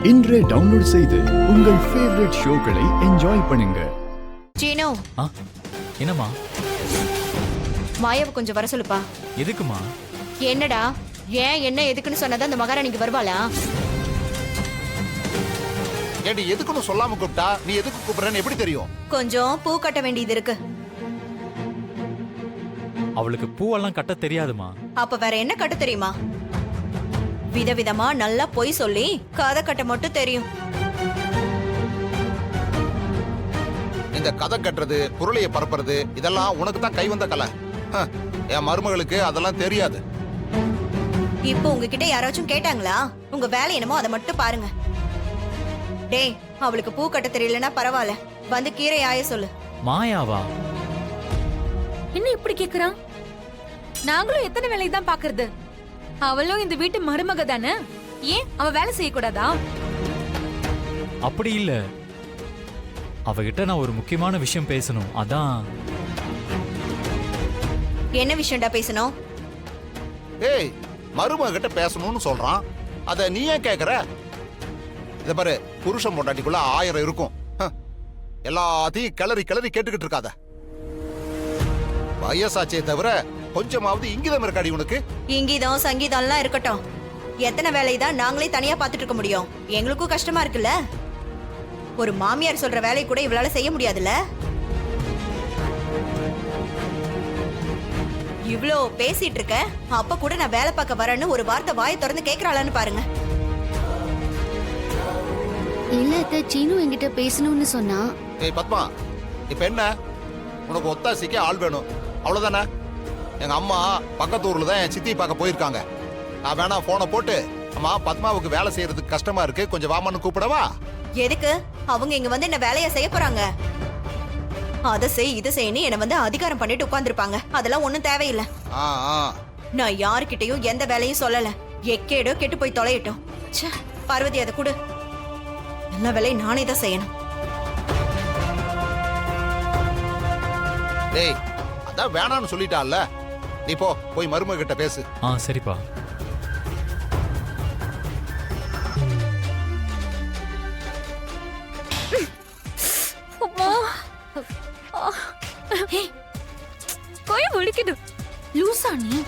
இன்றே டவுன்லோட் செய்து உங்கள் ஃபேவரட் ஷோக்களை என்ஜாய் பண்ணுங்க. சீனோ, என்னம்மா? மாயாவை கொஞ்சம் வர சொல்லுப்பா. எதுக்குமா? என்னடா, ஏன் என்ன எதுக்குன்னு சொன்னதா அந்த மகாராணிக்கு வருவாளா? ஏண்டி எதுக்குன்னு சொல்லாம கூப்பிட்டா நீ எதுக்கு கூப்பிடுறன்னு எப்படி தெரியும்? கொஞ்சம் பூ கட்ட வேண்டியது இருக்கு. அவளுக்கு பூவெல்லாம் கட்ட தெரியாதுமா. அப்ப வேற என்ன கட்ட தெரியுமா? விதவிதமா நல்லா பொய் சொல்லி கதை கட்ட மட்டும் தெரியும். இந்த கதை கட்டுறது, குரலைய பரப்புறது இதெல்லாம் உனக்கு தான் கை வந்த கலை. என் மருமகளுக்கு அதெல்லாம் தெரியாது. இப்போ உங்ககிட்ட யாராச்சும் கேட்டாங்களா? உங்க வேலை என்னமோ அதை மட்டும் பாருங்க. டேய், அவளுக்கு பூ கட்ட தெரியலன்னா பரவாயில்ல, வந்து கீரை ஆய சொல்லு. மாயாவா? என்ன இப்படி கேக்குறான்? நாங்களும் எத்தனை வேலை தான் பாக்குறது? அவளும் இந்த வீட்டு மருமக தானே, ஏன் அவ வேலை செய்யக்கூடாதா? அப்படி இல்ல, அவகிட்ட நான் ஒரு முக்கியமான விஷயம் பேசணும், அதான். என்ன விஷயம்டா பேசணும்? ஏய், மருமக கிட்ட பேசணும்னு சொல்றான், அத நீ ஏன் கேக்குற? இத பாரு, புருஷன் பொண்டாட்டிக்குள்ள 1000 இருக்கும். எல்லாத்தையும் கிளறி கிளறி கேட்டுக்கிட்டு இருக்காத. வயசாச்சே தவிர கொஞ்சமாவது இங்கிதம் இருக்காடி உனக்கு? இங்கீதம் சங்கீதம்லாம் இருக்கட்டும், எத்தனை வேலைதான் நாங்களே தனியா பாத்துட்டு இருக்க முடியும்? எங்களுக்கும் கஷ்டமா இருக்குல்ல. ஒரு மாமியார் சொல்ற வேலையை கூட இவளால செய்ய முடியாதுல்ல. இவ்ளோ பேசிட்டு இருக்க, அப்ப கூட நான் வேலை பார்க்க வரேன்னு ஒரு வார்த்தை வாயை திறந்து கேக்குறாளான்னு பாருங்க. இல்ல அத்தை, சீனு என்கிட்ட பேசணும்னு சொன்னா. ஏய் பத்மா, இப்ப என்ன? உனக்கு ஒத்தாசிக்க ஆள் வேணும், அவ்வளவுதானே? எங்க அம்மா பக்கத்து ஊர்ல தான் என் சித்தி பார்க்க போயிருக்காங்க. நான் வேணா போனை போட்டு, அம்மா பத்மாவுக்கு வேலை செய்யறதுக்கு கஷ்டமா இருக்கு, கொஞ்சம் வாமான்னு கூப்பிடவா? எதுக்கு? அவங்க இங்க வந்து என்ன வேலையா செய்ய போறாங்க? அதை செய் இதை செய்யணும் என்ன வந்து அதிகாரம் பண்ணிட்டு உட்கார்ந்துருப்பாங்க. அதெல்லாம் ஒண்ணும் தேவையில்லை. நான் யாருக்கிட்டையும் எந்த வேலையும் சொல்லல. எக்கேடோ கெட்டு போய் தொலையட்டும். பார்வதி, அதை கொடு. எல்லா வேலையும் நானே தான் செய்யணும். டேய், அதான் வேணான்னு சொல்லிட்டால, நீ போய் மருமக கிட்ட பேசு. சரிப்பா. கோய முடிக்குது. லூசா நீ?